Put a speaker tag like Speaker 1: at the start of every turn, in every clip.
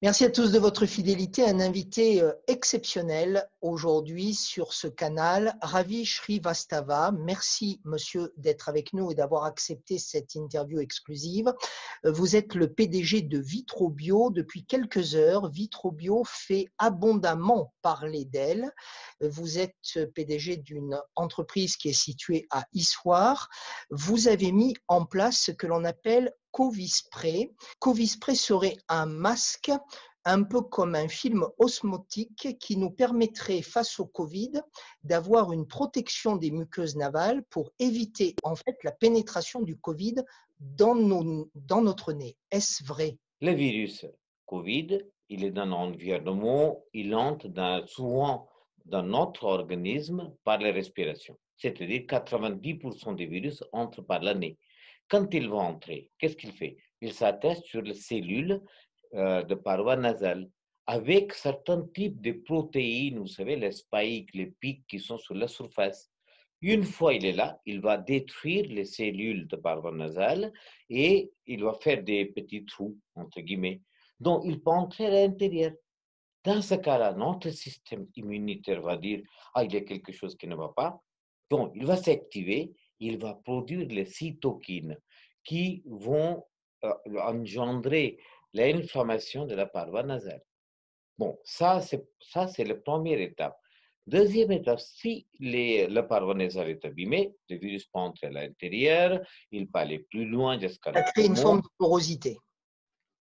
Speaker 1: Merci à tous de votre fidélité. Un invité exceptionnel aujourd'hui sur ce canal, Ravi Srivastava. Merci, monsieur, d'être avec nous et d'avoir accepté cette interview exclusive. Vous êtes le PDG de Vitrobio depuis quelques heures. Vitrobio fait abondamment parler d'elle. Vous êtes PDG d'une entreprise qui est située à Issoire. Vous avez mis en place ce que l'on appelle Covispray. Covispray serait un masque un peu comme un film osmotique qui nous permettrait, face au Covid, d'avoir une protection des muqueuses navales pour éviter en fait la pénétration du Covid dans notre nez. Est-ce vrai?
Speaker 2: Le virus Covid, il est dans l'environnement, il entre souvent dans notre organisme par la respiration. C'est-à-dire 90% des virus entrent par le nez. Quand il va entrer, qu'est-ce qu'il fait? Il s'attache sur les cellules de paroi nasale avec certains types de protéines, vous savez, les spikes, les pics qui sont sur la surface. Une fois il est là, il va détruire les cellules de paroi nasale et il va faire des petits trous, entre guillemets. Donc, il peut entrer à l'intérieur. Dans ce cas-là, notre système immunitaire va dire, ah, il y a quelque chose qui ne va pas. Donc, il va s'activer, il va produire les cytokines qui vont engendrer l'inflammation de la paroi nasale. Bon, ça, c'est la première étape. Deuxième étape, si le paroi nasal est abîmé, le virus peut entrer à l'intérieur, il peut aller plus loin jusqu'à
Speaker 1: Ça
Speaker 2: le
Speaker 1: crée une forme
Speaker 2: poumon.
Speaker 1: de porosité.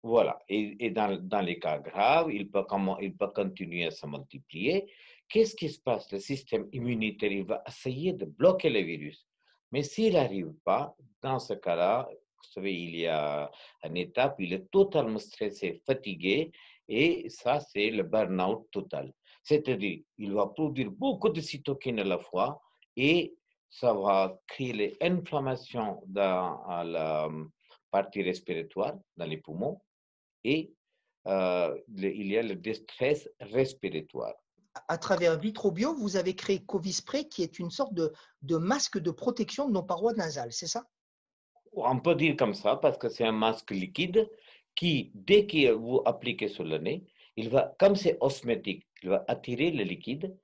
Speaker 2: Voilà. Et dans les cas graves, il peut continuer à se multiplier. Qu'est-ce qui se passe? Le système immunitaire, il va essayer de bloquer le virus. Mais s'il n'arrive pas, dans ce cas-là, vous savez, il y a une étape, il est totalement stressé, fatigué, et ça, c'est le burn-out total. C'est-à-dire, il va produire beaucoup de cytokines à la fois, et ça va créer l'inflammation dans la partie respiratoire, dans les poumons, et il y a le déstress respiratoire.
Speaker 1: À travers Vitrobio, vous avez créé Covispray qui est une sorte de masque de protection de nos parois nasales, c'est ça?
Speaker 2: On peut dire comme ça parce que c'est un masque liquide qui, dès que vous appliquez sur le nez, il va, comme c'est osmétique, il va attirer le liquide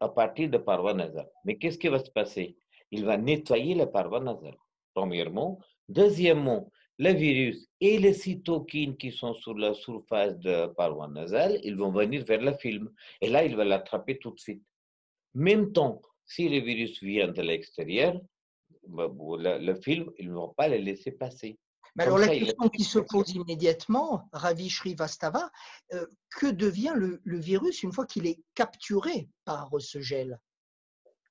Speaker 2: à partir de parois nasales. Mais qu'est-ce qui va se passer? Il va nettoyer la paroi nasale, premièrement. Deuxièmement, le virus et les cytokines qui sont sur la surface de paroi nasale, ils vont venir vers le film. Et là, il va l'attraper tout de suite. Même temps, si le virus vient de l'extérieur, le film, ils ne vont pas le laisser passer.
Speaker 1: Mais
Speaker 2: Comme
Speaker 1: alors la
Speaker 2: ça, il a
Speaker 1: question
Speaker 2: plus
Speaker 1: qui
Speaker 2: de
Speaker 1: se
Speaker 2: pression.
Speaker 1: pose immédiatement, Ravi Srivastava, que devient le virus une fois qu'il est capturé par ce gel?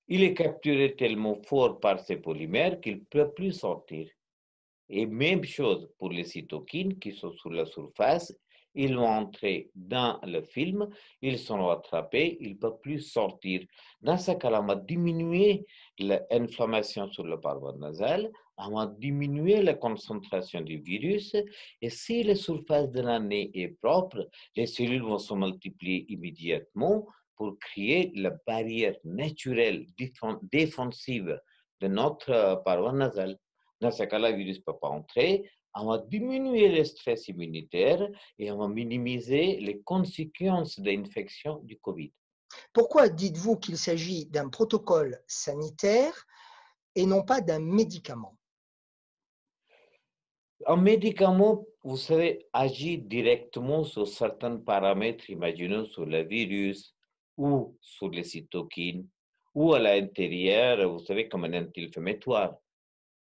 Speaker 2: Il est capturé tellement fort par ces polymères qu'il ne peut plus sortir. Et même chose pour les cytokines qui sont sur la surface, ils vont entrer dans le film, ils sont attrapés, ils ne peuvent plus sortir. Dans ce cas-là, on va diminuer l'inflammation sur le paroi nasal, on va diminuer la concentration du virus, et si la surface de la nez est propre, les cellules vont se multiplier immédiatement pour créer la barrière naturelle défensive de notre paroi nasale. Dans ce cas-là, le virus ne peut pas entrer. On va diminuer le stress immunitaire et on va minimiser les conséquences de l'infection du Covid.
Speaker 1: Pourquoi dites-vous qu'il s'agit d'un protocole sanitaire et non pas d'un médicament?
Speaker 2: Un médicament, vous savez, agit directement sur certains paramètres, imaginons sur le virus ou sur les cytokines ou à l'intérieur, vous savez, comme un anti-inflammatoire.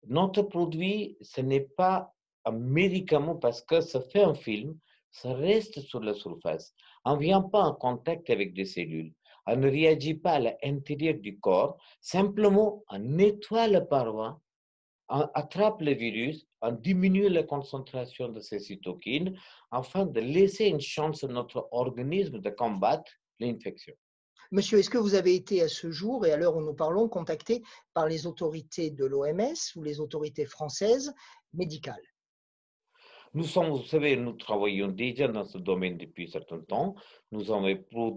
Speaker 2: Notre produit, ce n'est pas un médicament parce que ça fait un film, ça reste sur la surface. On ne vient pas en contact avec des cellules. On ne réagit pas à l'intérieur du corps. Simplement, on nettoie la paroi, on attrape le virus, on diminue la concentration de ces cytokines afin de laisser une chance à notre organisme de combattre l'infection.
Speaker 1: Monsieur, est-ce que vous avez été à ce jour et à l'heure où nous parlons contacté par les autorités de l'OMS ou les autorités françaises médicales?
Speaker 2: Nous sommes, vous savez, nous travaillons déjà dans ce domaine depuis un certain temps. Nous avons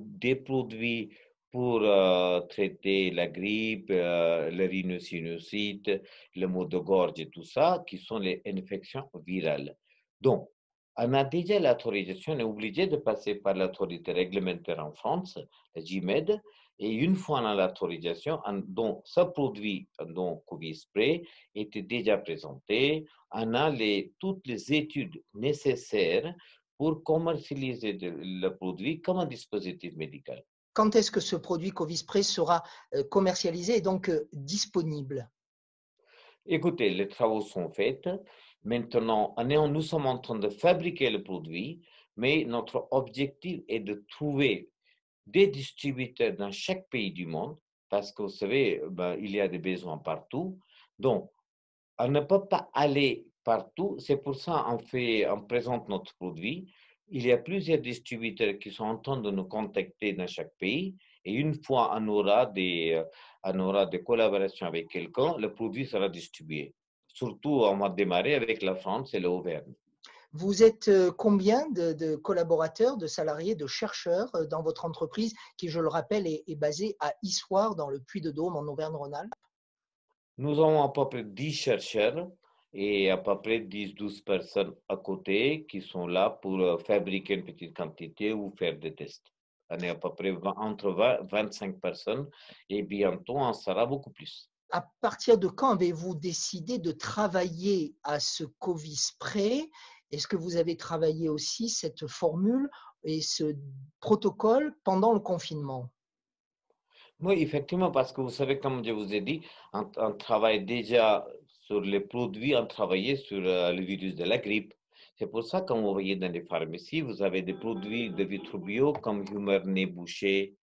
Speaker 2: des produits pour traiter la grippe, le rhinosinussite, le maux de gorge et tout ça, qui sont les infections virales. Donc, On a déjà l'autorisation, on est obligé de passer par l'autorité réglementaire en France, la GMED, et une fois on a l'autorisation, donc ce produit, donc Covid Spray, était déjà présenté, on a toutes les études nécessaires pour commercialiser le produit comme un dispositif médical.
Speaker 1: Quand est-ce que ce produit Covispray sera commercialisé et donc disponible?
Speaker 2: Écoutez, les travaux sont faits. Maintenant, nous sommes en train de fabriquer le produit, mais notre objectif est de trouver des distributeurs dans chaque pays du monde, parce que vous savez, il y a des besoins partout. Donc, on ne peut pas aller partout. C'est pour ça on présente notre produit. Il y a plusieurs distributeurs qui sont en train de nous contacter dans chaque pays. Et une fois on aura des collaborations avec quelqu'un, le produit sera distribué. Surtout, on va démarrer avec la France et l'Auvergne.
Speaker 1: Vous êtes combien de collaborateurs, de salariés, de chercheurs dans votre entreprise qui, je le rappelle, est basée à Issoire, dans le Puy-de-Dôme, en Auvergne-Rhône-Alpes?
Speaker 2: Nous avons à peu près 10 chercheurs et à peu près 10-12 personnes à côté qui sont là pour fabriquer une petite quantité ou faire des tests. On est à peu près entre 20 25 personnes et bientôt on sera beaucoup plus.
Speaker 1: À partir de quand avez-vous décidé de travailler à ce Covispray? Est-ce que vous avez travaillé aussi cette formule et ce protocole pendant le confinement?
Speaker 2: Oui, effectivement, parce que vous savez, comme je vous ai dit, on travaille déjà sur les produits, on travaillait sur le virus de la grippe. C'est pour ça, quand vous voyez dans les pharmacies, vous avez des produits de Vitrobio comme Humeur Nez Bouché,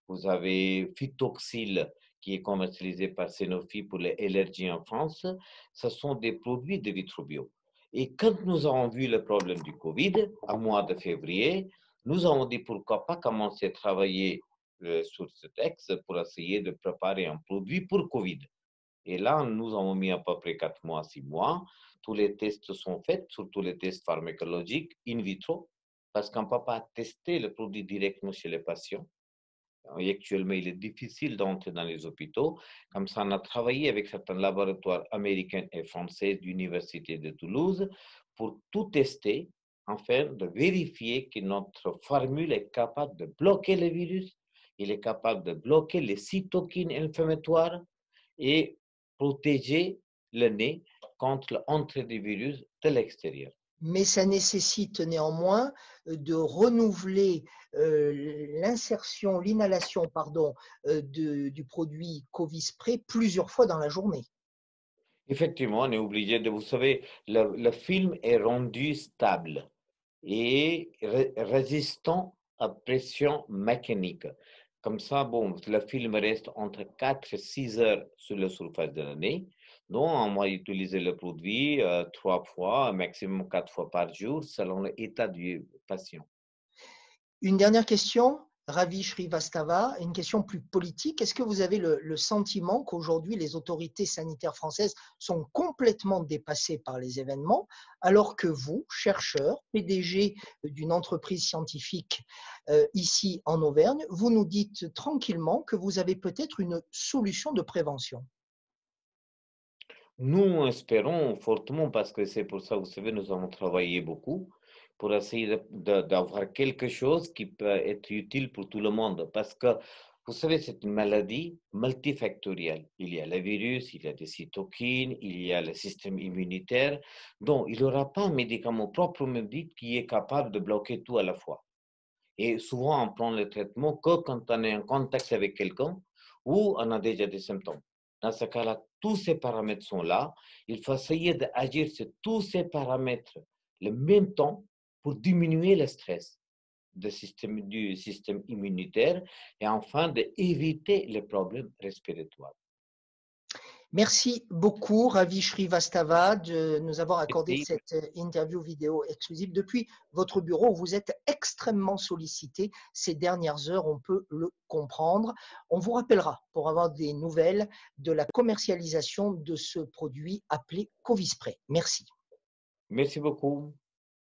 Speaker 2: vous avez Phytoxyl qui est commercialisé par Sanofi pour les allergies en France. Ce sont des produits de Vitrobio. Et quand nous avons vu le problème du Covid, au mois de février, nous avons dit pourquoi pas commencer à travailler sur ce texte pour essayer de préparer un produit pour Covid. Et là, nous avons mis à peu près 4 mois, 6 mois. Tous les tests sont faits, surtout les tests pharmacologiques in vitro, parce qu'on ne peut pas tester le produit directement chez les patients. Et actuellement, il est difficile d'entrer dans les hôpitaux. Comme ça, on a travaillé avec certains laboratoires américains et français de l'Université de Toulouse pour tout tester, afin de vérifier que notre formule est capable de bloquer le virus, il est capable de bloquer les cytokines inflammatoires et protéger le nez contre l'entrée du virus de l'extérieur.
Speaker 1: Mais ça nécessite néanmoins de renouveler l'insertion, l'inhalation, pardon, du produit Covispray plusieurs fois dans la journée.
Speaker 2: Effectivement, on est obligé de, vous savez, le film est rendu stable et résistant à pression mécanique. Comme ça, bon, le film reste entre 4 et 6 heures sur la surface de la nez. Donc, on va utiliser le produit 3 fois, maximum 4 fois par jour, selon l'état du patient.
Speaker 1: Une dernière question, Ravi Srivastava, une question plus politique. Est-ce que vous avez le sentiment qu'aujourd'hui les autorités sanitaires françaises sont complètement dépassées par les événements, alors que vous, chercheur, PDG d'une entreprise scientifique ici en Auvergne, vous nous dites tranquillement que vous avez peut-être une solution de prévention?
Speaker 2: Nous espérons fortement, parce que c'est pour ça, vous savez, nous avons travaillé beaucoup pour essayer d'avoir quelque chose qui peut être utile pour tout le monde. Parce que, vous savez, c'est une maladie multifactorielle. Il y a le virus, il y a des cytokines, il y a le système immunitaire. Donc, il n'y aura pas un médicament proprement dit qui est capable de bloquer tout à la fois. Et souvent, on prend le traitement que quand on est en contact avec quelqu'un ou on a déjà des symptômes. Dans ce cas-là, tous ces paramètres sont là. Il faut essayer d'agir sur tous ces paramètres le même temps pour diminuer le stress du système immunitaire et enfin d'éviter les problèmes respiratoires.
Speaker 1: Merci beaucoup, Ravi Srivastava, de nous avoir accordé
Speaker 2: Merci.
Speaker 1: cette interview vidéo exclusive. Depuis votre bureau, vous êtes extrêmement sollicité ces dernières heures, on peut le comprendre. On vous rappellera pour avoir des nouvelles de la commercialisation de ce produit appelé Covispray. Merci.
Speaker 2: Merci beaucoup.